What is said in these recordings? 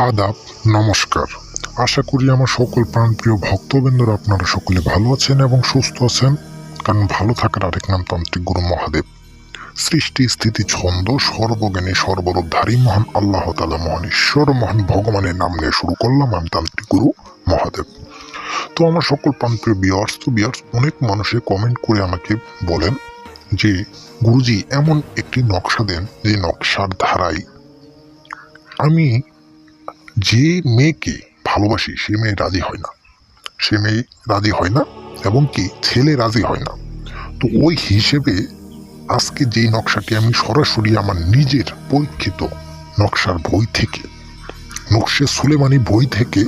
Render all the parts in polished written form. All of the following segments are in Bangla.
আদাব, নমস্কার। আশা করি আমার সকল প্রাণপ্রিয় ভক্তবৃন্দরা আপনারা সকলে ভালো আছেন এবং সুস্থ আছেন, কারণ ভালো থাকার আরেক নাম তান্ত্রিক গুরু মহাদেব। সৃষ্টি স্থিতি ছন্দ সর্বজ্ঞানী সর্বরূপধারী মহান আল্লাহ তাআলা মহান ঈশ্বর মহান ভগবানের নাম নিয়ে শুরু করলাম আমি তান্ত্রিক গুরু মহাদেব। তো আমার সকল প্রাণপ্রিয় বিয়ার্স অনেক মানুষে কমেন্ট করে আমাকে বলেন যে গুরুজি এমন একটি নকশা দেন যে নকশার ধারায় আমি যে মেয়েকে ভালোবাসি সে মেয়ে রাজি হয় না এবং কি ছেলে রাজি হয় না। তো ওই হিসেবে আজকে যেই নকশাটি আমি সরাসরি আমার নিজের পরীক্ষিত নকশার বই থেকে, নকশে সুলেমানি বই থেকে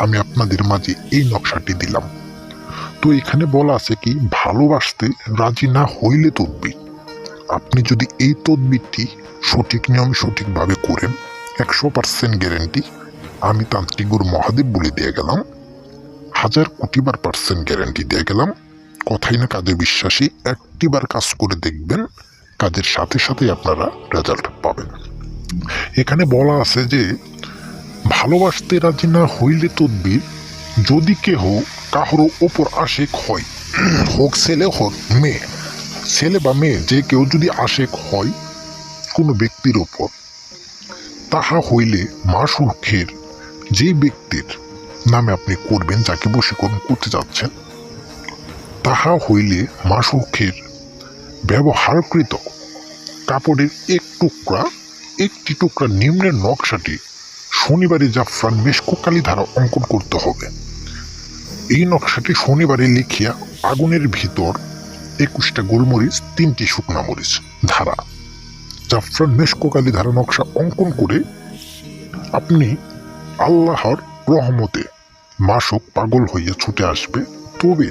আমি আপনাদের মাঝে এই নকশাটি দিলাম। তো এখানে বলা আছে কি, ভালোবাসতে রাজি না হইলে তদবির। আপনি যদি এই তদবিরটি সঠিক নিয়মে সঠিকভাবে করেন 100% গ্যারেন্টি, আমি তান্ত্রিক গুরু মহাদেব বলে দিয়ে গেলাম, 1000 কোটিবার % গ্যারেন্টি দিয়ে গেলাম। কথাই না কাজে বিশ্বাসী, একটিবার কাজ করে দেখবেন, কাজের সাথে সাথে আপনারা রেজাল্ট পাবেন। এখানে বলা আছে যে ভালোবাসতে রাজি না হইলে তদবির, যদি কেহ কাহারও ওপর আশেক হয়, হোক ছেলে হোক মেয়ে, ছেলে বা মেয়ে যে কেউ যদি আশেক হয় কোনো ব্যক্তির ওপর, তাহা হইলে মাসুখের যে ব্যক্তির নামে আপনি করবেন, যাকে বশীকরণ করতে যাচ্ছেন, তাহা হইলে মাসুখের ব্যবহারকৃত কাপড়ের একটি টুকরা নিম্নের নকশাটি শনিবারে জাফরান মেশকোকালি ধারা অঙ্কন করতে হবে। এই নকশাটি শনিবারে লিখিয়া আগুনের ভিতর 21টা গোলমরিচ, 3টি শুকনা মরিচ ধারা জাফরান মেশকোকালি ধারা নকশা অঙ্কন করে আপনি আল্লাহর রহমতে মাসুক পাগল হইয়া ছুটে আসবে। তবে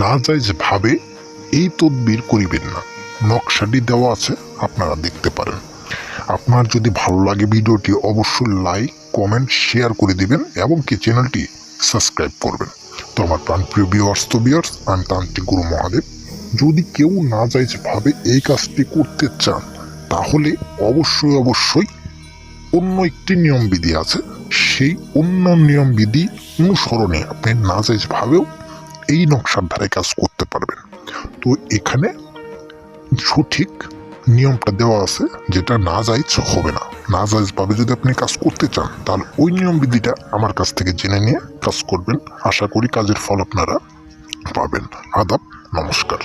নাজায়েজ ভাবে এই তদবির করিবেন না। নকশাটি দেওয়া আছে, আপনারা দেখতে পারেন। আপনার যদি ভালো লাগে ভিডিওটি অবশ্যই লাইক কমেন্ট শেয়ার করে দিবেন এবং কি চ্যানেলটি সাবস্ক্রাইব করবেন। তো আমার প্রাণপ্রিয় বিয়ার্স, আমি তান্ত্রিক গুরু মহাদেব। যদি কেউ নাজায়েজ ভাবে এই কাজটি করতে চান, তাহলে অবশ্যই অন্য একটি নিয়মবিধি আছে, সেই অন্য নিয়মবিধি অনুসরণে আপনি নাজায়েজ ভাবেও এই নকশার ধারে কাজ করতে পারবেন। তো এখানে সঠিক নিয়মটা দেওয়া আছে, যেটা নাজায়েজ হবে না। নাজায়েজ ভাবে যদি আপনি কাজ করতে চান, তাহলে ওই নিয়মবিধিটা আমার কাছ থেকে জেনে নিয়ে কাজ করবেন। আশা করি কাজের ফল আপনারা পাবেন। আদাব, নমস্কার।